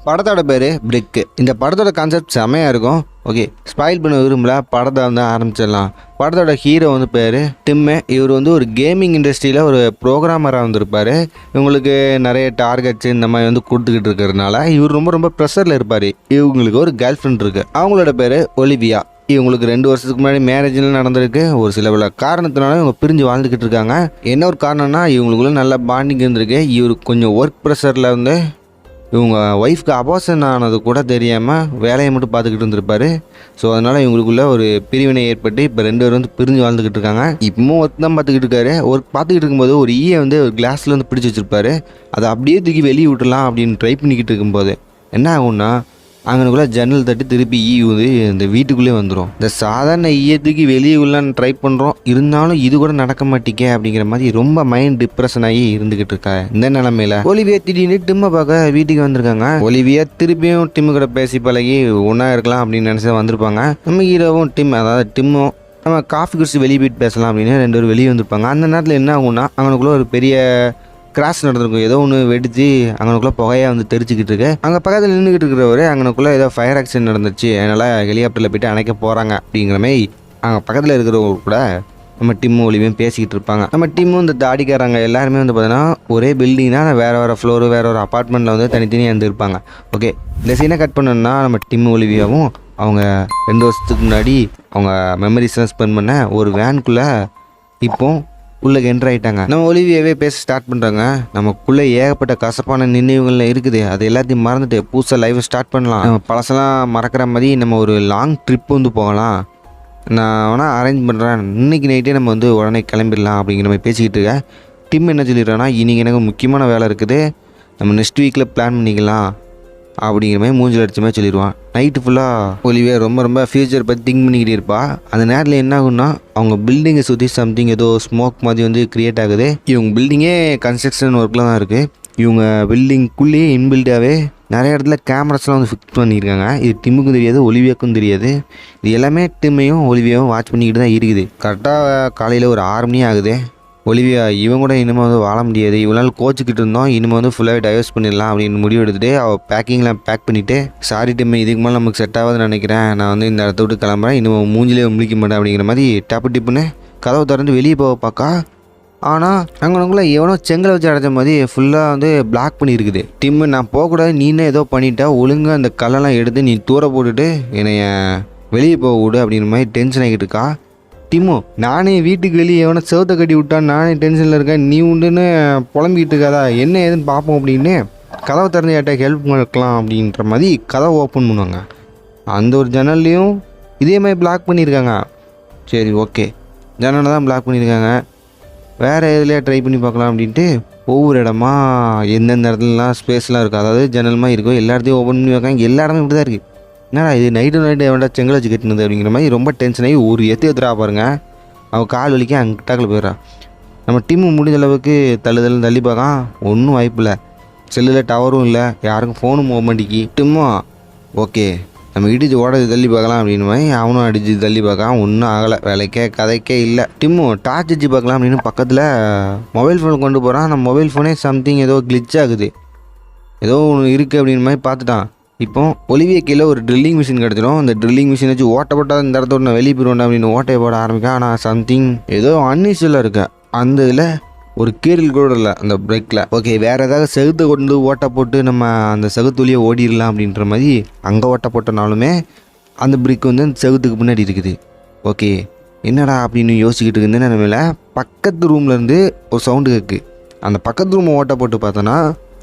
படத்தோட பேர் பிரிக். இந்த படத்தோட கான்செப்ட் செமையாக இருக்கும். ஓகே, ஸ்பாயில் பண்ண விரும்பல, படத்தை வந்து ஆரம்பிச்சிடலாம். படத்தோட ஹீரோ வந்து பேர் டிம்மு. இவர் வந்து ஒரு கேமிங் இண்டஸ்ட்ரியில் ஒரு ப்ரோக்ராமராக வந்திருப்பார். இவங்களுக்கு நிறைய டார்கெட்ஸ் இந்த மாதிரி வந்து கொடுத்துக்கிட்டு இருக்கிறதுனால இவர் ரொம்ப ரொம்ப ப்ரெஷரில் இருப்பார். இவங்களுக்கு ஒரு கேர்ள் ஃப்ரெண்ட் இருக்குது. அவங்களோட பேர் ஒலிவியா. இவங்களுக்கு 2 வருஷத்துக்கு முன்னாடி மேரேஜ்லாம் நடந்திருக்கு. ஒரு சில காரணத்தினால இவங்க பிரிஞ்சு வாழ்ந்துக்கிட்டு இருக்காங்க. என்ன ஒரு காரணம்னா இவங்களுக்குள்ள நல்ல பாண்டிங் இருந்திருக்கு. இவருக்கு கொஞ்சம் ஒர்க் ப்ரெஷரில் வந்து இவங்க ஒய்ஃப்க்கு அபார்ஷன் ஆனது கூட தெரியாமல் வேலையை மட்டும் பார்த்துக்கிட்டு இருந்திருப்பாரு. ஸோ அதனால் இவங்களுக்குள்ள ஒரு பிரிவினை ஏற்பட்டு இப்போ 2 பேரும் வந்து பிரிஞ்சு வாழ்ந்துக்கிட்டு இருக்காங்க. இப்பவும் ஒர்க் தான் பார்த்துக்கிட்டு இருக்காரு. ஒர்க் பார்த்துக்கிட்டு இருக்கும்போது ஒரு ஈயை வந்து ஒரு கிளாஸில் வந்து பிடிச்சி வச்சுருப்பாரு. அதை அப்படியே தூக்கி வெளியே விட்டுலாம் அப்படின்னு ட்ரை பண்ணிக்கிட்டு இருக்கும்போது என்ன ஆகும்னா அங்கனுக்குள்ளே ஜன்னல் தட்டி திருப்பி ஈ வந்து இந்த வீட்டுக்குள்ளே வந்துடும். இந்த சாதாரண ஈயத்துக்கு வெளியே உள்ளான்னு ட்ரை பண்ணுறோம், இருந்தாலும் இது கூட நடக்க மாட்டேங்க அப்படிங்கிற மாதிரி ரொம்ப மைண்ட் டிப்ரெஷன் ஆகி இருந்துக்கிட்டு இருக்கா. இந்த நிலமையில ஒலிவியா திடீர்னு டிம்மை பார்க்க வீட்டுக்கு வந்திருக்காங்க. ஒலிவியா திருப்பியும் டிம்மு கூட பேசி பழகி ஒன்றா இருக்கலாம் அப்படின்னு நினச்சி வந்திருப்பாங்க. நம்ம ஹீரோவும் டிம், அதாவது டிம்மும் நம்ம காஃபி குடிச்சு வெளியே போயிட்டு பேசலாம் அப்படின்னு 2 பேரும் வெளியே வந்திருப்பாங்க. அந்த நேரத்தில் என்ன ஆகும்னா அவனுக்குள்ளே ஒரு பெரிய கிராஷ் நடந்திருக்கும். ஏதோ ஒன்று வெடித்து அங்கனுக்குள்ளே புகையாக வந்து தெரிச்சுக்கிட்டு இருக்கு. அங்கே பக்கத்தில் நின்றுக்கிட்டு இருக்கிறவரு அங்கனுக்குள்ளே ஏதோ ஃபயர் ஆக்சிடென்ட் நடந்துச்சு, அதனால் ஹெலிகாப்டரில் போய்ட்டு அணைக்க போகிறாங்க அப்படிங்கிற மாதிரி அங்கே பக்கத்தில் இருக்கிறவங்க கூட நம்ம டிம்மு ஒலிவியும் பேசிக்கிட்டு இருப்பாங்க. நம்ம டிம்மும் இந்த தாடிக்காரங்க எல்லாருமே வந்து பார்த்தீங்கன்னா ஒரே பில்டிங் தான், வேறு ஃப்ளோரு வேறு ஒரு அப்பார்ட்மெண்ட்டில் வந்து தனித்தனியாக இருந்திருப்பாங்க. ஓகே, இந்த சீனை கட் பண்ணணும்னா நம்ம டிம்மு ஒலிவியாவும் அவங்க 2 வருஷத்துக்கு முன்னாடி அவங்க மெமரிஸ்லாம் ஸ்பெண்ட் பண்ண ஒரு வேனுக்குள்ளே இப்போ உள்ளே என்ட்ரு ஆகிட்டாங்க. நம்ம ஒலிவியாவே பேச ஸ்டார்ட் பண்ணுறாங்க. நமக்குள்ளே ஏகப்பட்ட கசப்பான நினைவுகள்லாம் இருக்குது, அது எல்லாத்தையும் மறந்துட்டு புதுசாக லைஃப்பை ஸ்டார்ட் பண்ணலாம். நம்ம பழசெல்லாம் மறக்கிற மாதிரி நம்ம ஒரு லாங் ட்ரிப் வந்து போகலாம். நான் வேணால் அரேஞ்ச் பண்ணுறேன், இன்றைக்கி நைட்டே நம்ம வந்து உடனே கிளம்பிடலாம் அப்படிங்கிற மாதிரி பேசிக்கிட்டு இருக்கேன். டிம் என்ன சொல்லிடுறேன்னா இன்றைக்கி எனக்கு முக்கியமான வேலை இருக்குது, நம்ம நெக்ஸ்ட் வீக்கில் பிளான் பண்ணிக்கலாம் அப்படிங்கிற மாதிரி மூஞ்சில் அடித்த மாதிரி சொல்லிடுவான். நைட்டு ஃபுல்லாக ஒலிவியா ரொம்ப ஃபியூச்சர் பற்றி திங்க் பண்ணிக்கிட்டே இருப்பா. அந்த நேரத்தில் என்ன ஆகுன்னா அவங்க பில்டிங்கை சுற்றி சம்திங் ஏதோ ஸ்மோக் மாதிரி வந்து க்ரியேட் ஆகுது. இவங்க பில்டிங்கே கன்ஸ்ட்ரக்ஷன் ஒர்க்கில் தான் இருக்குது. இவங்க பில்டிங்குள்ளேயே இன்பில்டாகவே நிறைய இடத்துல கேமராஸ்லாம் வந்து ஃபிக்ஸ் பண்ணியிருக்காங்க. இது டிம்முக்கும் தெரியாது, ஒலிவியாவுக்கும் தெரியாது. இது எல்லாமே டிம்மையும் ஒலிவியாவும் வாட்ச் பண்ணிக்கிட்டு தான் இருக்குது. கரெக்டாக காலையில் ஒரு 6 மணி ஆகுது. ஒலிவியா இவன் கூட இனிமேல் வந்து வாழ முடியாது, இவ்வளோ நாள் கோச்சிக்கிட்டு இருந்தோம், இனிமேல் வந்து ஃபுல்லாகவே டைவர்ஸ் பண்ணிடலாம் அப்படின்னு முடிவு எடுத்துகிட்டு அவள் பேக்கிங்லாம் பேக் பண்ணிவிட்டு சாரி டிம்மு, இதுக்கு மேலே நமக்கு செட் ஆகாதுன்னு நினைக்கிறேன், நான் வந்து இந்த இடத்த விட்டு கிளம்புறேன், இன்னும் மூஞ்சிலே முழிக்க மாட்டேன் அப்படிங்கிற மாதிரி டிப்புன்னு கதவை திறந்து வெளியே போக பார்க்கா. ஆனால் அங்கனுக்குள்ளே எவனோ செங்கலை வச்சு அடைச்ச மாதிரி ஃபுல்லாக வந்து பிளாக் பண்ணியிருக்குது. டிம்மு, நான் போகக்கூடாது, நீனே ஏதோ பண்ணிட்டா, ஒழுங்காக அந்த கல்லெல்லாம் எடுத்து நீ தூர போட்டுட்டு என்னைய வெளியே போக விடு அப்படிங்கிற மாதிரி டென்ஷன் ஆகிட்டு இருக்கா. டிம்மு, நானே வீட்டுக்கு வெளியே எவனை செவத்தை கட்டி விட்டான், நானே டென்ஷனில் இருக்கேன், நீ உண்டுன்னு புலம்பிக்கிட்டு இருக்காதா, என்ன ஏதுன்னு பார்ப்போம் அப்படின்னு கதவை திறந்து யார்ட்ட ஹெல்ப் பண்ணிக்கலாம் அப்படின்ற மாதிரி கதவை ஓப்பன் பண்ணுவாங்க. அந்த ஒரு ஜன்னல்லையும் இதே மாதிரி பிளாக் பண்ணியிருக்காங்க. சரி, ஓகே, ஜன்னலை தான் பிளாக் பண்ணியிருக்காங்க, வேறு எதுலையா ட்ரை பண்ணி பார்க்கலாம் அப்படின்ட்டு ஒவ்வொரு இடமா எந்தெந்த இடத்துலலாம் ஸ்பேஸ்லாம் இருக்குது, அதாவது ஜன்னல் இருக்கோ எல்லா இடத்தையும் ஓப்பன் பண்ணி வைக்காங்க. எல்லா இடமும் இப்படி தான் இருக்குது. என்னடா இது நைட்டு எவன்டா செங்கல் வச்சு கட்டினது அப்படிங்கிற மாதிரி ரொம்ப டென்ஷன் ஆகி ஒரு எத்துறா பாருங்க. அவன் கால் வலிக்க அங்கிட்டாக்கில் போயிடறான். நம்ம டிம்மு முடிஞ்ச அளவுக்கு தள்ளி பார்க்கான், ஒன்றும் வாய்ப்பில்லை. செல்லில் டவரும் இல்லை, யாருக்கும் ஃபோனும் போக மாட்டேங்கி. டிம்மு, ஓகே நம்ம இடிச்சு ஓடது தள்ளி பார்க்கலாம் அப்படின்னு மாதிரி அவனும் அடிச்சு தள்ளி பார்க்கான், ஒன்றும் ஆகலை, வேலைக்கே கதைக்கே இல்லை. டிம்மு டார்ச் அடிச்சு பார்க்கலாம் அப்படின்னு பக்கத்தில் மொபைல் ஃபோன் கொண்டு போகிறான். நம்ம மொபைல் ஃபோனே சம்திங் ஏதோ கிளிச் ஆகுது, ஏதோ ஒன்று இருக்குது அப்படின்னு மாதிரி பார்த்துட்டான். இப்போ ஒலிவியா கீழே ஒரு ட்ரில்லிங் மிஷின் கிடச்சிடும். அந்த ட்ரில்லிங் மிஷின் வச்சு ஓட்டப்பட்டால் இந்த இடத்தோட நான் வெளியே போயிடுவேன் அப்படின்னு ஓட்டையை போட ஆரம்பிக்கேன். ஆனால் சம்திங் ஏதோ அன்யூஸ்வலாக இருக்கேன். அந்த இதில் ஒரு கீரல் கூட இல்லை அந்த பிரேக்கில். ஓகே, வேறு ஏதாவது செகுத்தை கொண்டு ஓட்டை போட்டு நம்ம அந்த செகுத்துலேயே ஓடிடலாம் அப்படின்ற மாதிரி அங்கே ஓட்டை போட்டனாலுமே அந்த பிரேக் வந்து அந்த செகுத்துக்கு முன்னாடி இருக்குது. ஓகே, என்னடா அப்படின்னு யோசிக்கிட்டு இருந்தேன். நிலமையில பக்கத்து ரூம்லேருந்து ஒரு சவுண்டு கேட்கு. அந்த பக்கத்து ரூமை ஓட்டை போட்டு பார்த்தோன்னா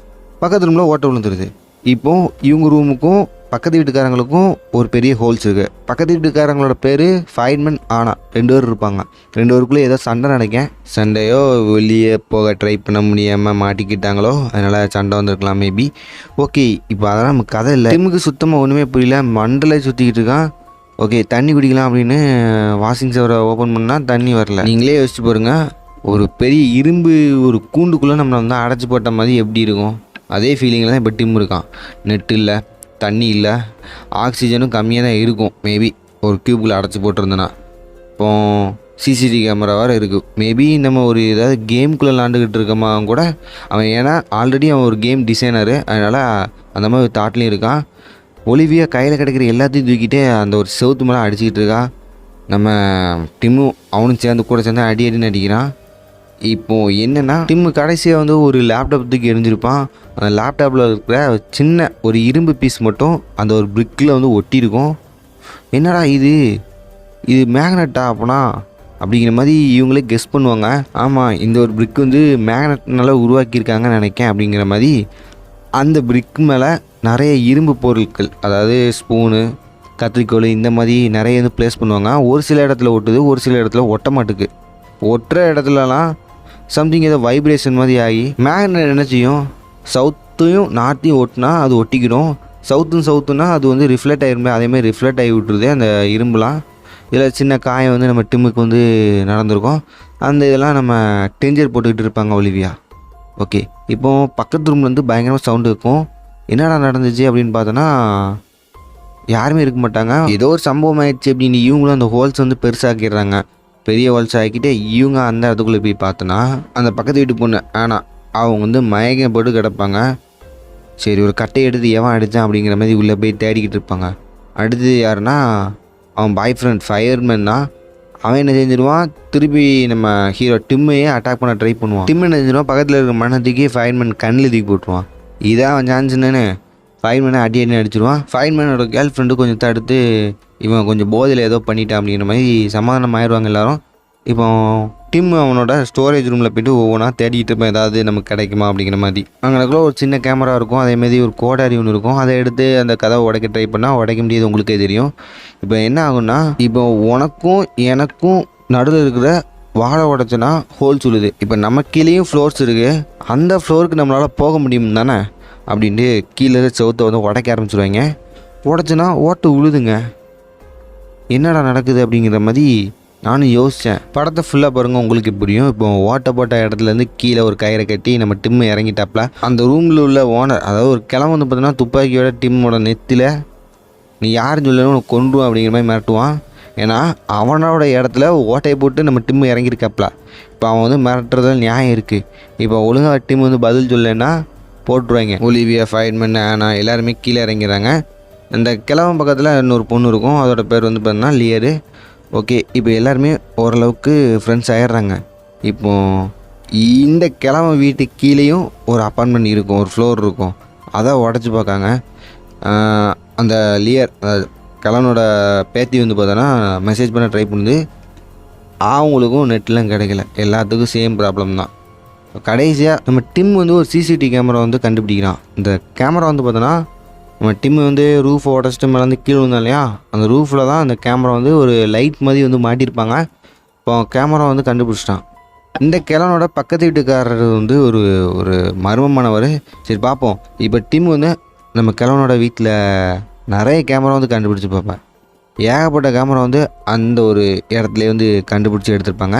பக்கத்து ரூமில் ஓட்டை விழுந்துருது. இப்போது இவங்க ரூமுக்கும் பக்கத்து வீட்டுக்காரங்களுக்கும் ஒரு பெரிய ஹோல்ஸ் இருக்குது. பக்கத்து வீட்டுக்காரங்களோட பேர் ஃபைட்மேன் ஆனா 2 பேர் இருப்பாங்க. 2 பேருக்குள்ளே ஏதோ சண்டை நடக்கும். சண்டையோ வெளியே போக ட்ரை பண்ண முடியாமல் மாட்டிக்கிட்டாங்களோ, அதனால் சண்டை வந்திருக்கலாம் மேபி. ஓகே, இப்போ அதெல்லாம் நமக்கு கதை இல்லை. டிம்முக்கு சுத்தமாக ஒன்றுமே புரியல, மண்டலை சுற்றிக்கிட்டு இருக்கான். ஓகே, தண்ணி குடிக்கலாம் அப்படின்னு வாஷிங் ஷவரை ஓப்பன் பண்ணால் தண்ணி வரல. நீங்களே யோசிச்சு பாருங்க, ஒரு பெரிய இரும்பு ஒரு கூண்டுக்குள்ளே நம்மளை வந்து அடைச்சி போட்ட மாதிரி எப்படி இருக்கும், அதே ஃபீலிங்கில் தான் இப்போ டிம் இருக்கான். நெட்டு இல்லை, தண்ணி இல்லை, ஆக்சிஜனும் கம்மியாக தான் இருக்கும் மேபி ஒரு க்யூப்பில் அடைச்சி போட்டிருந்தேன்னா. இப்போ சிசிடிவி கேமரா வேறு இருக்குது. மேபி நம்ம ஒரு ஏதாவது கேமுக்குள்ளே விளாண்டுக்கிட்டு இருக்கோமா கூட அவன், ஏன்னா ஆல்ரெடி அவன் ஒரு கேம் டிசைனரு, அதனால் அந்த மாதிரி ஒரு தாட்லேயும் இருக்கான். ஒலிவியா கையில் கிடைக்கிற எல்லாத்தையும் தூக்கிட்டே அந்த ஒரு செவுத்து மேலே அடிச்சுக்கிட்டு இருக்கா. நம்ம டிம்மும் அவனும் சேர்ந்து கூட சேர்ந்து அடின்னு அடிக்கிறான். இப்போது என்னென்னா டிம்மு கடைசியாக வந்து ஒரு லேப்டாப் தூக்கி எரிஞ்சிருப்பான். அந்த லேப்டாப்பில் இருக்கிற சின்ன ஒரு இரும்பு பீஸ் மட்டும் அந்த ஒரு பிரிக்கில் வந்து ஒட்டியிருக்கும். என்னடா இது மேக்னெட்டா அப்போனா அப்படிங்கிற மாதிரி இவங்களே கெஸ் பண்ணுவாங்க. ஆமாம், இந்த ஒரு பிரிக் வந்து மேக்னெட்னால உருவாக்கியிருக்காங்கன்னு நினைக்கேன் அப்படிங்கிற மாதிரி அந்த பிரிக் மேலே நிறைய இரும்பு பொருட்கள், அதாவது ஸ்பூனு, கத்திரிக்கோல், இந்த மாதிரி நிறைய வந்து ப்ளேஸ் பண்ணுவாங்க. ஒரு சில இடத்துல ஒட்டுது, ஒரு சில இடத்துல ஒட்ட மாட்டுக்கு. ஒட்டுற இடத்துலலாம் சம்திங் ஏதோ வைப்ரேஷன் மாதிரி ஆகி மேக்னெட் என்ன செய்யும், சவுத்தையும் நார்த்தையும் ஒட்டினா அது ஒட்டிக்கிடும். சவுத்துனா அது வந்து ரிஃப்ளெக்ட் ஆகிருமே, அதேமாதிரி ரிஃப்ளெக்ட் ஆகி விட்டுருது அந்த இரும்புலாம். இதில் சின்ன காயம் வந்து நம்ம டிம்முக்கு வந்து நடந்திருக்கும். அந்த இதெல்லாம் நம்ம டெஞ்சர் போட்டுக்கிட்டு இருப்பாங்க ஒலிவியா. ஓகே, இப்போது பக்கத்து ரூமில் வந்து பயங்கரமாக சவுண்டு இருக்கும். என்னடா நடந்துச்சு அப்படின்னு பார்த்தோன்னா யாருமே இருக்க மாட்டாங்க. ஏதோ ஒரு சம்பவம் ஆயிடுச்சு அப்படின்னு இவங்களும் அந்த ஹோல்ஸ் வந்து பெருசாக்கிடுறாங்க. பெரிய ஹோல்ஸ் ஆக்கிட்டு இவங்க அந்த இடத்துக்குள்ளே போய் பார்த்தோன்னா அந்த பக்கத்து வீட்டு பொண்ணு ஆனால் அவங்க வந்து மயக்கம் போட்டு கிடப்பாங்க. சரி, ஒரு கட்டையை எடுத்து எவன் அடித்தான் அப்படிங்கிற மாதிரி உள்ளே போய் தேடிக்கிட்டு இருப்பாங்க. அடுத்து யாருன்னா அவன் பாய் ஃப்ரெண்ட் ஃபயர்மேன் தான். அவன் என்ன செஞ்சிருவான், திருப்பி நம்ம ஹீரோ டிம்மையே அட்டாக் பண்ண ட்ரை பண்ணுவான். டிம் என்ன செஞ்சிருவான், பக்கத்தில் இருக்கிற மண்ணத்துக்கு ஃபயர்மேன் கண்ணில் தூக்கி போட்டுருவான். இதான் அவன் சான்ஸ்ன்னு ஃபயர்மேனை அடி அடிச்சிடுவான். ஃபயர்மேனோட கேர்ள் ஃப்ரெண்டு கொஞ்சம் தடுத்து இவன் கொஞ்சம் போதையில் ஏதோ பண்ணிட்டான் அப்படிங்கிற மாதிரி சமாதானம் ஆயிடுவாங்க எல்லோரும். இப்போ டிம் அவனோட ஸ்டோரேஜ் ரூமில் போய்ட்டு ஒவ்வொன்றா தேடிக்கிட்டு இருப்பேன், ஏதாவது நமக்கு கிடைக்குமா அப்படிங்கிற மாதிரி. அங்கனக்குள்ள ஒரு சின்ன கேமரா இருக்கும், அதேமாதிரி ஒரு கோடாரி ஒன்று இருக்கும். அதை எடுத்து அந்த கதவை உடைக்க ட்ரை பண்ணால் உடைக்க முடியாது, உங்களுக்கே தெரியும். இப்போ என்ன ஆகும்னா, இப்போ உனக்கும் எனக்கும் நடுவில் இருக்கிற வாழை உடைச்சோன்னா ஹோல் சொல்லுது. இப்போ நம்ம கீழேயும் ஃப்ளோர்ஸ் இருக்குது, அந்த ஃப்ளோருக்கு நம்மளால் போக முடியும் தானே அப்படின்ட்டு கீழே செவுத்தை வந்து உடைக்க ஆரம்பிச்சிடுவாங்க. உடைச்சுன்னா ஓட்டு உழுதுங்க. என்னடா நடக்குது அப்படிங்கிற மாதிரி நானும் யோசித்தேன். படத்தை ஃபுல்லாக பாருங்கள், உங்களுக்கு புரியும். இப்போ ஓட்ட போட்ட இடத்துலேருந்து கீழே ஒரு கயிறை கட்டி நம்ம டிம்மு இறங்கிட்டாப்ல. அந்த ரூமில் உள்ள ஓனர், அதாவது ஒரு கிழமை வந்து பார்த்தீங்கன்னா துப்பாக்கியோட டிம்மோட நெத்தியில் நீ யாருன்னு சொல்லணும் உனக்கு கொண்டுருவான் அப்படிங்கிற மாதிரி மிரட்டுவான். ஏன்னா அவனோட இடத்துல ஓட்டையை போட்டு நம்ம டிம்மு இறங்கியிருக்காப்ல. இப்போ அவன் வந்து மிரட்டுறதுல நியாயம் இருக்குது. இப்போ ஒழுங்காக டிம்மு வந்து பதில் சொல்லலைன்னா போட்டுருவாங்க. ஒலிவியா, ஃபயர்மேன், ஆனால் எல்லாருமே கீழே இறங்கிறாங்க. அந்த கிழவன் பக்கத்தில் இன்னொரு பொண்ணு இருக்கும், அதோட பேர் வந்து பார்த்தீங்கன்னா லியரு. ஓகே, இப்போ எல்லாருமே ஓரளவுக்கு ஃப்ரெண்ட்ஸ் ஆகிடுறாங்க. இப்போது இந்த கிழமை வீட்டுக்கு கீழேயும் ஒரு அப்பார்ட்மெண்ட் இருக்கும், ஒரு ஃப்ளோர் இருக்கும். அதை உடச்சி பார்க்காங்க. அந்த லியர் கிழவனோட பேத்தி வந்து பார்த்தோன்னா மெசேஜ் பண்ண ட்ரை பண்ணுது. அவங்களுக்கும் நெட்லாம் கிடைக்கல, எல்லாத்துக்கும் சேம் ப்ராப்ளம் தான். கடைசியாக நம்ம டிம் வந்து ஒரு சிசிடிவி கேமரா வந்து கண்டுபிடிக்கிறான். இந்த கேமரா வந்து பார்த்தோன்னா நம்ம டிம்மு வந்து ரூஃபை உடச்சிட்டு மேலே வந்து கீழே வந்தோம் இல்லையா, அந்த ரூஃபில் தான் அந்த கேமரா வந்து ஒரு லைட் மாதிரி வந்து மாட்டியிருப்பாங்க. இப்போ கேமரா வந்து கண்டுபிடிச்சிட்டான். இந்த கிழவனோட பக்கத்து வீட்டுக்காரர் வந்து ஒரு ஒரு மர்மமானவர். சரி பார்ப்போம். இப்போ டிம் வந்து நம்ம கிழவனோட வீட்டில் நிறைய கேமரா வந்து கண்டுபிடிச்சி பார்ப்பேன். ஏகப்பட்ட கேமரா வந்து அந்த ஒரு இடத்துல வந்து கண்டுபிடிச்சி எடுத்திருப்பாங்க.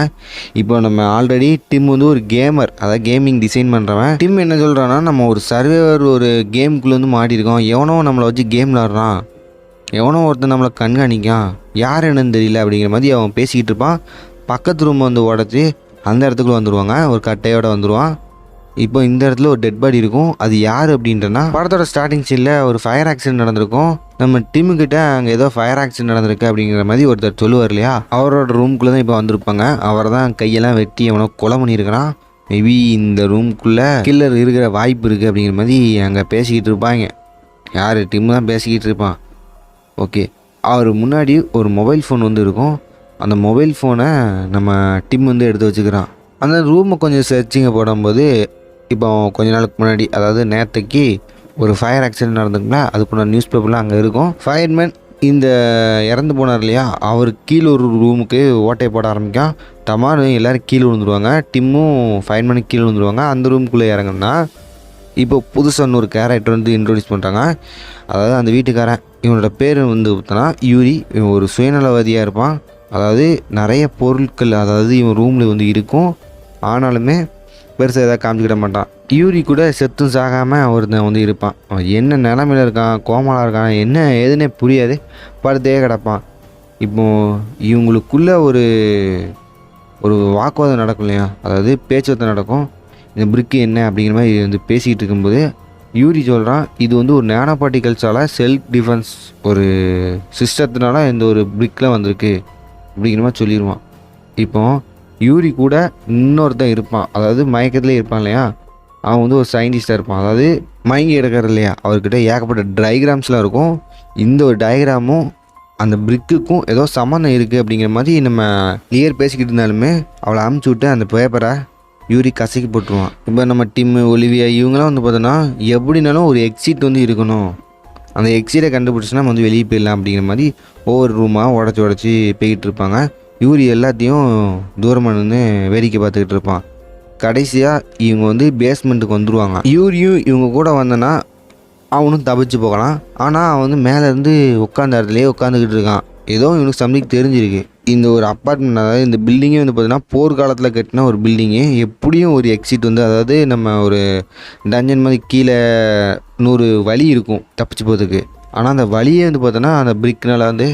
இப்போ நம்ம ஆல்ரெடி டிம் வந்து ஒரு கேமர், அதாவது கேமிங் டிசைன் பண்ணுறவன். டிம் என்ன சொல்கிறான்னா, நம்ம ஒரு சர்வேவர் ஒரு கேமுக்குள்ளே வந்து மாட்டியிருக்கோம், எவனோ நம்மளை வச்சு கேம் விளாட்றான், எவனோ ஒருத்தன் நம்மளை கண்காணிக்கான், யார் என்னன்னு தெரியல அப்படிங்கிற மாதிரி அவன் பேசிக்கிட்டு இருப்பான். பக்கத்து ரூம் வந்து உடச்சி அந்த இடத்துக்குள்ளே வந்துடுவாங்க, ஒரு கட்டையோடு வந்துடுவான். இப்போ இந்த இடத்துல ஒரு டெட் பாடி இருக்கும். அது யார் அப்படின்றனா, படத்தோட ஸ்டார்டிங் சீனில் ஒரு ஃபயர் ஆக்சிடென்ட் நடந்திருக்கும். நம்ம டீமுக்கிட்ட அங்கே ஏதோ ஃபயர் ஆக்சிடென்ட் நடந்திருக்கு அப்படிங்கிற மாதிரி ஒருத்தர் சொல்லுவார் இல்லையா, அவரோட ரூம்குள்ளே தான் இப்போ வந்திருப்பாங்க. அவரை தான் கையெல்லாம் வெட்டி அவனை கொலை பண்ணியிருக்கிறான். மேபி இந்த ரூம்குள்ளே கில்லர் இருக்கிற வாய்ப்பு இருக்குது அப்படிங்கிற மாதிரி அங்கே பேசிக்கிட்டு இருப்பாங்க. யார், டிம்மு தான் பேசிக்கிட்டு இருப்பான். ஓகே, அவர் முன்னாடி ஒரு மொபைல் ஃபோன் வந்து இருக்கும். அந்த மொபைல் ஃபோனை நம்ம டிம் வந்து எடுத்து வச்சுக்கிறான். அந்த ரூமை கொஞ்சம் சர்ச்சிங்க போடும்போது, இப்போ கொஞ்ச நாளுக்கு முன்னாடி, அதாவது நேற்றுக்கு ஒரு ஃபயர் ஆக்சிடென்ட் நடந்துக்குங்களா, அதுக்குள்ள நியூஸ் பேப்பர்லாம் அங்கே இருக்கும். ஃபயர்மேன் இந்த இறந்து போனார் இல்லையா, அவர் கீழே ஒரு ரூமுக்கு ஓட்டையை போட ஆரம்பிக்கும். டமான்னு எல்லோரும் கீழே விழுந்துருவாங்க. டிம்மும் ஃபயர்மேனுக்கு கீழே விழுந்துருவாங்க. அந்த ரூமுக்குள்ளே இறங்குனா இப்போ புதுசாக ஒரு கேரக்டர் வந்து இன்ட்ரோடியூஸ் பண்ணுறாங்க. அதாவது அந்த வீட்டுக்காரன், இவனோட பேர் வந்து பார்த்தோன்னா யூரி. இவன் ஒரு சுயநலவாதியாக இருப்பான். அதாவது நிறைய பொருட்கள், அதாவது இவன் ரூமில் வந்து இருக்கும், ஆனாலுமே பெருசாக எதாவது காமிச்சிக்கிட மாட்டான். யூரி கூட செத்தும் சாகாமல் ஒருத்தன் வந்து இருப்பான். அவன் என்ன நிலமையில் இருக்கான், கோமலாக இருக்கான், என்ன ஏதுன்னே புரியாது, படுத்தே கிடப்பான். இப்போது இவங்களுக்குள்ளே ஒரு ஒரு வாக்குவாதம் நடக்கும் இல்லையா, அதாவது பேச்சுவார்த்தை நடக்கும். இந்த பிரிக்கு என்ன அப்படிங்கிற மாதிரி வந்து பேசிக்கிட்டு இருக்கும்போது யூரி சொல்கிறான் இது வந்து ஒரு நேனோ பார்ட்டிகல்ஸால் செல்ஃப் டிஃபென்ஸ் ஒரு சிஸ்டத்தினால இந்த ஒரு பிரிக்கில் வந்திருக்கு அப்படிங்கிற மாதிரி சொல்லிடுவான். இப்போ யூரி கூட இன்னொருத்தன் இருப்பான், அதாவது மயக்கத்துலேயே இருப்பான் இல்லையா, அவன் வந்து ஒரு சயின்டிஸ்டாக இருப்பான். அதாவது மயங்கி எடுக்கிற இல்லையா, அவர்கிட்ட ஏகப்பட்ட டயக்ராம்ஸ்லாம் இருக்கும். இந்த ஒரு டயக்ராமும் அந்த பிரிக்குக்கும் ஏதோ சம்மந்தம் இருக்குது அப்படிங்கிற மாதிரி நம்ம லியர் பேசிக்கிட்டு இருந்தாலுமே அவளை அமுச்சு விட்டு அந்த பேப்பரை யூரி கசக்கி போட்டுருவான். இப்போ நம்ம டிம்மு, ஒலிவியா இவங்களாம் வந்து பார்த்தோன்னா எப்படினாலும் ஒரு எக்ஸிட் வந்து இருக்கணும், அந்த எக்ஸிட்டை கண்டுபிடிச்சினா நம்ம வந்து வெளியே போயிடலாம் அப்படிங்கிற மாதிரி ஒவ்வொரு ரூமாக உடச்சி போய்கிட்டு இருப்பாங்க. யூரி எல்லாத்தையும் தூரமாக நின்று வேடிக்கை பார்த்துக்கிட்டு இருப்பான். கடைசியாக இவங்க வந்து பேஸ்மெண்ட்டுக்கு வந்துடுவாங்க. யூரியும் இவங்க கூட வந்தனா அவனும் தப்பிச்சு போகலாம். ஆனால் அவன் வந்து மேலேருந்து உட்காந்த இடத்துலையே உட்காந்துக்கிட்டு இருக்கான். ஏதோ இவனுக்கு சம்திங் தெரிஞ்சிருக்கு. இந்த ஒரு அப்பார்ட்மெண்ட், அதாவது இந்த பில்டிங்கே வந்து பார்த்தீங்கன்னா போர்க்காலத்தில் கட்டின ஒரு பில்டிங்கு. எப்படியும் ஒரு எக்ஸிட் வந்து, அதாவது நம்ம ஒரு டஞ்சன் மாதிரி கீழே 100 வழி இருக்கும் தப்பிச்சு போகிறதுக்கு. ஆனால் அந்த வழியே வந்து பார்த்தோன்னா அந்த பிரிக்னால் வந்து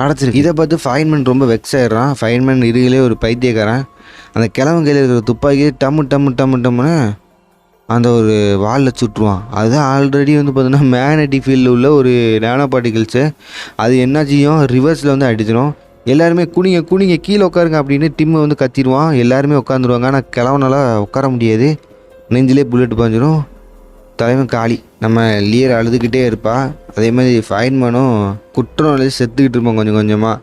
அடைச்சிருக்கு. இதை பார்த்து ஃபைன்மேன் ரொம்ப வெக்ஸ் ஆகிடுறான். ஃபைன்மேன் இருகிலே ஒரு பைத்தியக்காரன். அந்த கிழவன் கையில் இருக்கிற துப்பாக்கி டம்முன்னு அந்த ஒரு வாலில் சுட்டுருவான். அதுதான் ஆல்ரெடி வந்து பார்த்தீங்கன்னா மேக்னெட்டிக் ஃபீல்டில் உள்ள ஒரு நேனோ பார்ட்டிகல்ஸு. அது என்னாச்சியும் ரிவர்ஸில் வந்து அடிச்சிடும். எல்லாருமே குனிங்க கீழே உட்காருங்க அப்படின்னு டிம்மை வந்து கத்திடுவான். எல்லாருமே உட்காந்துருவாங்க. ஆனால் கிழவனால உட்கார முடியாது. நெஞ்சிலே புல்லட் பாஞ்சிடும். தலைவன் காலி. நம்ம லியர் அழுதுகிட்டே இருப்பா. அதே மாதிரி ஃபைன்மேனும் குற்றம் அழுது செத்துக்கிட்டு இருப்போம் கொஞ்சம் கொஞ்சமாக.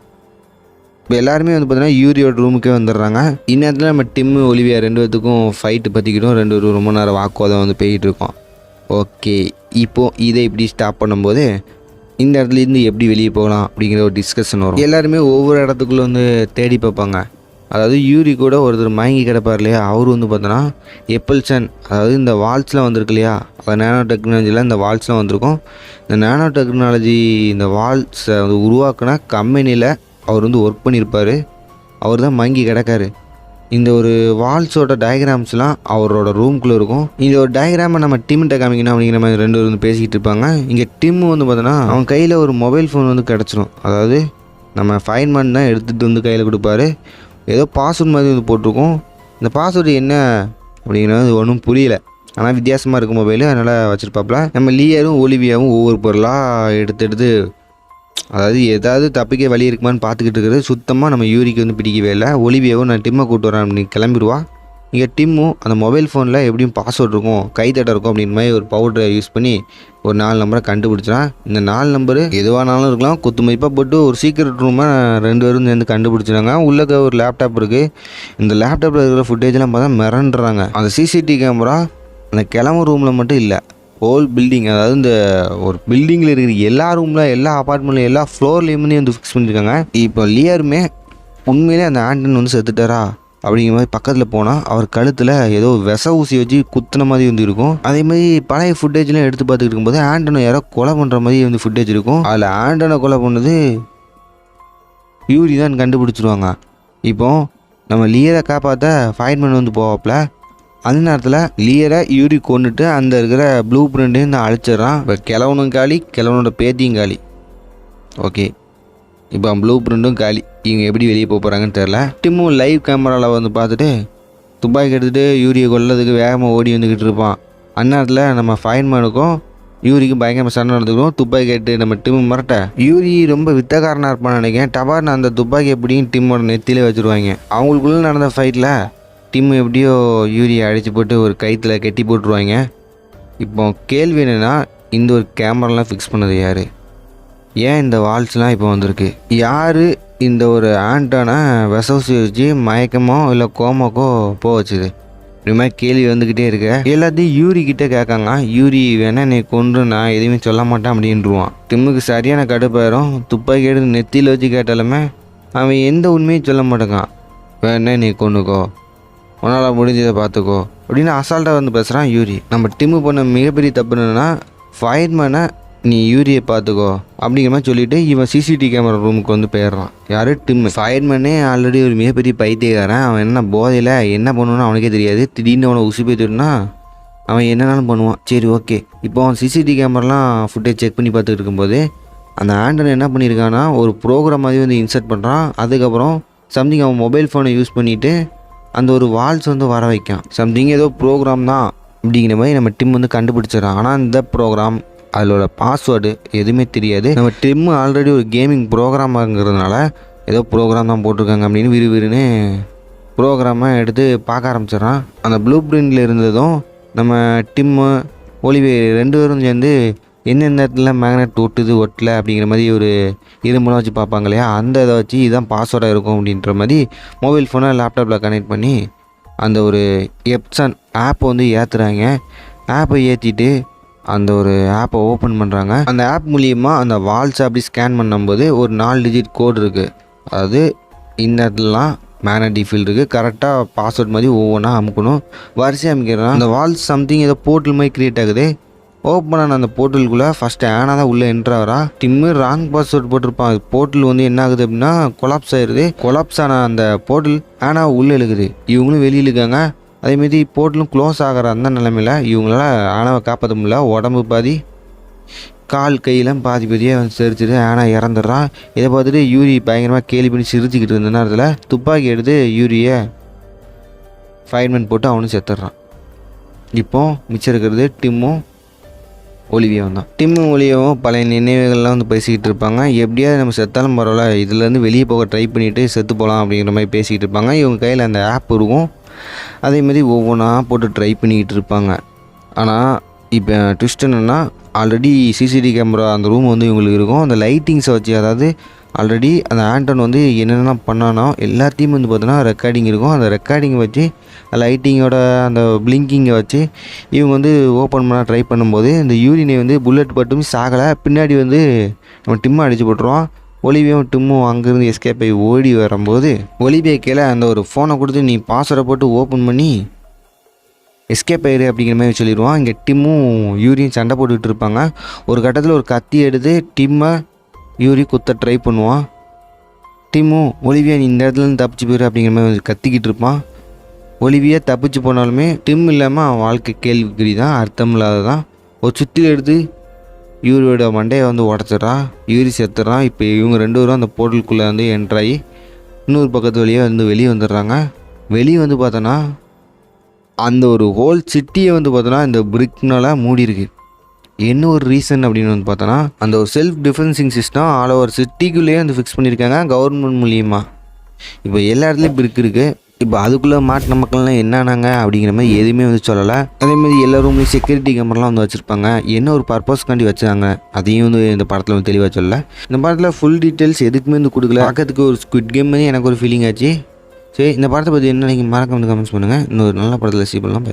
இப்போ எல்லாருமே வந்து பார்த்தீங்கன்னா யூரியோட ரூமுக்கே வந்துடுறாங்க. இந்நேரத்தில் நம்ம டிம்மு, ஒலிவியா 2 பேத்துக்கும் ஃபைட்டு பற்றிக்கிட்டோம். 2 பேரும் ரொம்ப நேரம் வாக்குவாதம் வந்து போய்கிட்டு இருக்கோம். ஓகே, இப்போது இதை இப்படி ஸ்டாப் பண்ணும்போது இந்த இடத்துலேருந்து எப்படி வெளியே போகலாம் அப்படிங்கிற ஒரு டிஸ்கஷன் வரும். எல்லாருமே ஒவ்வொரு இடத்துக்குள்ளே வந்து தேடி பார்ப்பாங்க. அதாவது யூரி கூட ஒருத்தர் மயங்கி கிடப்பார் இல்லையா, அவர் வந்து பார்த்தோன்னா எப்பல்சன், அதாவது இந்த வால்ஸ்லாம் வந்திருக்கு இல்லையா, அது நேனோ டெக்னாலஜியில் இந்த வால்ஸ்லாம் வந்திருக்கும். இந்த நேனோ டெக்னாலஜி இந்த வால்ஸை வந்து உருவாக்குன கம்பெனியில் அவர் வந்து ஒர்க் பண்ணியிருப்பார். அவர் தான் மயங்கி கிடக்காரு. இந்த ஒரு வால்ஸோட டயக்ராம்ஸ்லாம் அவரோட ரூம்குள்ளே இருக்கும். இந்த ஒரு டயக்ராமை நம்ம டிம்கிட்ட காமிக்கணும் அப்படிங்கிற மாதிரி 2 பேர் வந்து பேசிக்கிட்டு இருப்பாங்க. இங்கே டிம்மு வந்து பார்த்தோன்னா அவன் கையில் ஒரு மொபைல் ஃபோன் வந்து கிடச்சிரும். அதாவது நம்ம ஃபைன்மேன் தான் எடுத்துகிட்டு வந்து கையில் கொடுப்பாரு. ஏதோ பாஸ்வேர்ட் மாதிரி வந்து போட்டிருக்கோம். இந்த பாஸ்வேர்டு என்ன அப்படிங்கிறது ஒன்றும் புரியல. ஆனால் வித்தியாசமாக இருக்கும் மொபைலு, அதனால் வச்சுருப்பாப்புல. நம்ம லியரும் ஒலிவியாவும் ஒவ்வொரு பொருளாக எடுத்து அதாவது ஏதாவது தப்பிக்க வழி இருக்குமான்னு பார்த்துக்கிட்டு இருக்கிறது சுத்தமாக நம்ம யூரிக்கு வந்து பிடிக்கவே இல்லை. ஒலிவியாவும் நான் டிம்மை கூப்பிட்டு வரேன் அப்படின்னு கிளம்பிடுவா. இங்கே டிம்மும் அந்த மொபைல் ஃபோனில் எப்படியும் பாஸ்வேர்ட் இருக்கும், கைத்தட்டை இருக்கும் அப்படின்ற மாதிரி ஒரு பவுடரை யூஸ் பண்ணி ஒரு 4 நம்பரை கண்டுபிடிச்சான். இந்த 4 நம்பரு எதுவானாலும் இருக்கலாம். குத்து மதிப்பாக போட்டு ஒரு சீக்ரெட் ரூமை 2 பேரும் சேர்ந்து கண்டுபிடிச்சிட்டாங்க. உள்ளே ஒரு லேப்டாப் இருக்குது. இந்த லேப்டாப்பில் இருக்கிற ஃபுட்டேஜ்லாம் பார்த்தா மிரண்டுறாங்க. அந்த சிசிடிவி கேமரா அந்த கிளம்பு ரூமில் மட்டும் இல்லை, ஹோல் பில்டிங், அதாவது இந்த ஒரு பில்டிங்கில் இருக்கிற எல்லா ரூமில், எல்லா அப்பார்ட்மெண்ட்லையும், எல்லா ஃப்ளோர்லேயுமே வந்து ஃபிக்ஸ் பண்ணியிருக்காங்க. இப்போ லியருமே உண்மையிலே அந்த ஆண்டன் வந்து செத்துட்டாரா அப்படிங்கிற மாதிரி பக்கத்தில் போனால் அவர் கழுத்தில் ஏதோ விச ஊசி வச்சு குத்துன மாதிரி வந்து இருக்கும். அதே மாதிரி பழைய ஃபுட்டேஜ்லாம் எடுத்து பார்த்துக்கிட்டு இருக்கும்போது ஆண்டனை யாரோ கொலை பண்ணுற மாதிரி வந்து ஃபுட்டேஜ் இருக்கும். அதில் ஆண்டனை கொலை பண்ணது யூரி தான் கண்டுபிடிச்சிருவாங்க. இப்போ நம்ம லியரை காப்பாற்ற ஃபைன்மேன் வந்து போவாப்பில். அந்த நேரத்தில் லியரை யூரி கொண்டுட்டு அந்த இருக்கிற ப்ளூ பிரிண்ட்டையும் நான் அழிச்சிட்றான். இப்போ கிழவனும் காலி, கிழவனோட பேத்தியும் காலி. ஓகே, இப்போ ப்ளூ பிரிண்ட்டும் காலி. இவங்க எப்படி வெளியே போக போகிறாங்கன்னு தெரில. டிம்மும் லைவ் கேமராவில் வந்து பார்த்துட்டு துப்பாக்கி எடுத்துகிட்டு யூரியை கொல்லதுக்கு வேகமாக ஓடி வந்துக்கிட்டு இருப்பான். அந்நேரத்தில் நம்ம ஃபைன்மேனுக்கும் யூரிக்கும் பயங்கரமாக சண்டை நடந்துக்கிறோம். துப்பாக்கி கேட்டு நம்ம டிம்மு மிரட்ட யூரி ரொம்ப வித்தக்காரனாக இருப்பான்னு நினைக்கிறேன். டபார்னு அந்த துப்பாக்கி எப்படியும் டிம்மோட நெத்திலே வச்சுருவாங்க. அவங்களுக்குள்ளே நடந்த ஃபைட்டில் டிம்மு எப்படியோ யூரியை அடித்து போட்டு ஒரு கயிற்றுல கட்டி போட்டுருவாங்க. இப்போ கேள்வி என்னென்னா, இந்த ஒரு கேமராலாம் ஃபிக்ஸ் பண்ணது யார்? ஏன் இந்த வால்ஸ்லாம் இப்போ வந்திருக்கு? யார் இந்த ஒரு ஆண்டனை விசவசி வச்சு மயக்கமோ இல்லை கோமாக்கோ போக வச்சுது? இது மாதிரி கேள்வி வந்துக்கிட்டே இருக்க. எல்லாத்தையும் யூரி கிட்டே கேட்காங்க. யூரி வேணா நீ கொண்டு நான் எதுவுமே சொல்ல மாட்டேன் அப்படின்ட்டுருவான். டிம்முக்கு சரியான கடுப்பாயிரும். துப்பாக்கி எடுத்து நெத்தியில் வச்சு கேட்டாலுமே அவன் எந்த உண்மையும் சொல்ல மாட்டேங்கான். வேணா நீ கொண்டுக்கோ, உன்னால் முடிஞ்சதை பார்த்துக்கோ அப்படின்னு அசால்ட்டாக வந்து பேசுகிறான் யூரி. நம்ம டிம்மு பண்ண மிகப்பெரிய தப்பு என்னன்னா, ஃபைன்மேனை நீ யூரியை பார்த்துக்கோ அப்படிங்கிற மாதிரி சொல்லிவிட்டு இவன் சிசிடிவி கேமரா ரூமுக்கு வந்து போயிடுறான். யார்? டிம்மு. ஃபைன்மேனே ஆல்ரெடி ஒரு மிகப்பெரிய பைத்தியக்காரன். அவன் என்ன போதையில் என்ன பண்ணுவான்னு அவனுக்கே தெரியாது. திடீர்னு அவனை உசி போய்த்துனா அவன் என்னென்னாலும் பண்ணுவான். சரி, ஓகே. இப்போ அவன் சிசிடிவி கேமராலாம் ஃபுட்டேஜ் செக் பண்ணி பார்த்துட்டு இருக்கும்போது அந்த ஆண்டன் என்ன பண்ணியிருக்கான்னா ஒரு ப்ரோக்ராம் மாதிரி வந்து இன்சர்ட் பண்ணுறான். அதுக்கப்புறம் சம்திங் அவன் மொபைல் ஃபோனை யூஸ் பண்ணிவிட்டு அந்த ஒரு வால்ஸ் வந்து வர வைக்கான். சம்திங் ஏதோ ப்ரோக்ராம் தான், அப்படிங்கிற மாதிரி நம்ம டிம் வந்து கண்டுபிடிச்சிடறான். ஆனால் இந்த ப்ரோக்ராம் அதோட பாஸ்வேர்டு எதுவுமே தெரியாது. நம்ம டிம் ஆல்ரெடி ஒரு கேமிங் ப்ரோக்ராமாங்கிறதுனால ஏதோ ப்ரோக்ராம் தான் போட்டிருக்காங்க அப்படின்னு விறுவிறுன்னு ப்ரோக்ராமாக எடுத்து பார்க்க ஆரம்பிச்சிடறான். அந்த ப்ளூ பிரிண்டில் இருந்ததும் நம்ம டிம்மு ஒலிவே 2 பேரும் சேர்ந்து எந்தெந்த இடத்துல மேக்னெட் ஒட்டலை அப்படிங்கிற மாதிரி ஒரு இரும்பெல்லாம் வச்சு பார்ப்பாங்க இல்லையா, அந்த இதை வச்சு இதுதான் பாஸ்வேர்டாக இருக்கும் அப்படின்ற மாதிரி மொபைல் ஃபோனை லேப்டாப்பில் கனெக்ட் பண்ணி அந்த ஒரு எப்சன் ஆப்பை வந்து ஏற்றுறாங்க. ஆப்பை ஏற்றிட்டு அந்த ஒரு ஆப்பை ஓப்பன் பண்ணுறாங்க. அந்த ஆப் மூலியமாக அந்த வால்ஸை அப்படி ஸ்கேன் பண்ணும்போது ஒரு 4 டிஜிட் கோடு இருக்குது. அதாவது இந்த இடத்துலலாம் மேக்னெட்டிக் ஃபீல்டு இருக்குது. கரெக்டாக பாஸ்வேர்ட் மாதிரி ஒவ்வொன்றா அமுக்கணும். வரிசையாக அமைக்கிறான். அந்த வால்ஸ் சம்திங் ஏதோ போர்ட்டல் மாதிரி க்ரியேட் ஆகுது. ஓப்பன் ஆன அந்த போர்ட்டலுக்குள்ளே ஃபஸ்ட்டு ஆனா தான் உள்ளே என்ட்ரு ஆகிறா. டிம்மு ராங் பாஸ்வேர்ட் போட்டிருப்பான். போர்ட்டல் வந்து என்ன ஆகுது அப்படின்னா கொலாப்ஸ் ஆயிடுது. கொலாப்ஸ் ஆன அந்த போர்ட்டல் ஆனா உள்ளே இழுக்குது. இவங்களும் வெளியில் இருக்காங்க. அதேமாரி போர்ட்டலும் க்ளோஸ் ஆகிற அந்த நிலைமையில் இவங்களால ஆனாவை காப்பாற்ற முடியல. உடம்பு பாதி, கால் கையெல்லாம் பாதி பாதியாக வந்து தெரிச்சிட்டு ஆனா இறந்துடுறான். இதை பார்த்துட்டு யூரி பயங்கரமாக கேலி பண்ணி சிரிச்சுக்கிட்டு இருந்த நேரத்தில் துப்பாக்கி எடுத்து யூரியை ஃபயர்மேன் போட்டு அவனும் செத்துடுறான். இப்போ மிச்சம் இருக்கிறது டிம்மும் ஒலிவியாவும் தான். டிம்மும் ஒலிவியாவும் பழைய நினைவுகள்லாம் வந்து பேசிக்கிட்டு இருப்பாங்க. எப்படியாவது நம்ம செத்தாலும் பரவாயில்ல, இதுலேருந்து வெளியே போக ட்ரை பண்ணிவிட்டு செத்து போகலாம் அப்படிங்கிற மாதிரி பேசிக்கிட்டு இருப்பாங்க. இவங்க கையில் அந்த ஆப் இருக்கும். அதேமாதிரி ஒவ்வொன்றா போட்டு ட்ரை பண்ணிக்கிட்டு இருப்பாங்க. ஆனால் இப்போ ட்விஸ்ட் என்னென்னா, ஆல்ரெடி சிசிடிவி கேமரா அந்த ரூம் வந்து இவங்களுக்கு இருக்கும். அந்த லைட்டிங்ஸை வச்சு, அதாவது ஆல்ரெடி அந்த ஆண்டன் வந்து என்னென்ன பண்ணானோ எல்லாத்தையும் வந்து பார்த்தோன்னா ரெக்கார்டிங் இருக்கும். அந்த ரெக்கார்டிங்கை வச்சு லைட்டிங்கோட அந்த பிளிங்கிங்கை வச்சு இவங்க வந்து ஓப்பன் பண்ண ட்ரை பண்ணும்போது இந்த யூரினை வந்து புல்லட் பட்டும் சாகலை. பின்னாடி வந்து நம்ம டிம்மை அடித்து போட்டுருவான். ஒலிவியாவும் டிம்மும் அங்கேருந்து எஸ்கேப் ஆகி ஓடி வரும்போது ஒலிவியா கீழே அந்த ஒரு ஃபோனை கொடுத்து நீ பாஸ்வேர்டை போட்டு ஓப்பன் பண்ணி எஸ்கேப் ஆயிரு அப்படிங்கிற மாதிரி சொல்லிடுவான். இங்கே டிம்மும் யூரியும் சண்டை போட்டுக்கிட்டு இருப்பாங்க. ஒரு கட்டத்தில் ஒரு கத்தி எடுத்து டிம்மை யூரி குத்த ட்ரை பண்ணுவான். டிம்மும் ஒலிவியா நீ இந்த இடத்துலேருந்து தப்பிச்சு போயிரு அப்படிங்கிற மாதிரி கத்திக்கிட்டு இருப்பான். ஒலிவியா தப்பிச்சு போனாலுமே டிம் இல்லாமல் அவன் வாழ்க்கை கேள்விக்குறி தான், அர்த்தம் இல்லாததான். ஒரு சுற்றில் எடுத்து யூரியோட மண்டையை வந்து உடச்சிட்றான். யூரி செத்துறான். இப்போ இவங்க 2 பேரும் அந்த போர்ட்டலுக்குள்ளே வந்து என்ட்ராகி இன்னொரு பக்கத்து வழியாக வந்து வெளியே வந்துடுறாங்க. வெளியே வந்து பார்த்தோன்னா அந்த ஒரு ஹோல் சிட்டியை வந்து பார்த்தோன்னா இந்த பிரிக்னால் மூடி இருக்கு. என்ன ஒரு ரீசன் அப்படின்னு வந்து பார்த்தோன்னா அந்த ஒரு self defencing system all over சிட்டிக்குள்ளேயே வந்து ஃபிக்ஸ் பண்ணியிருக்காங்க கவர்மெண்ட் மூலியமாக. இப்போ எல்லா இடத்துலையும் பிரிக் இருக்குது. இப்போ அதுக்குள்ளே மாட்டின மக்கள்லாம் என்னானாங்க அப்படிங்கிற மாதிரி எதுவுமே வந்து சொல்லலை. அதேமாதிரி எல்லா ரூம்லேயும் செக்யூரிட்டி கேமராலாம் வந்து வச்சுருப்பாங்க. என்ன ஒரு பர்பஸ்க்காண்டி வச்சாங்க அதையும் வந்து இந்த படத்தில் வந்து தெளிவாக சொல்லலை. இந்த படத்தில் ஃபுல் டீட்டெயில்ஸ் எதுக்குமே வந்து கொடுக்கல. பார்க்கறதுக்கு ஒரு ஸ்குவிட் கேம் மாதிரி எனக்கு ஒரு ஃபீலிங் ஆச்சு. சரி, இந்த படத்தை பற்றி என்ன நீங்கள் மறக்காம கமெண்ட்ஸ் பண்ணுங்கள். இன்னொரு நல்ல படத்தில் சீ பண்ணலாம்.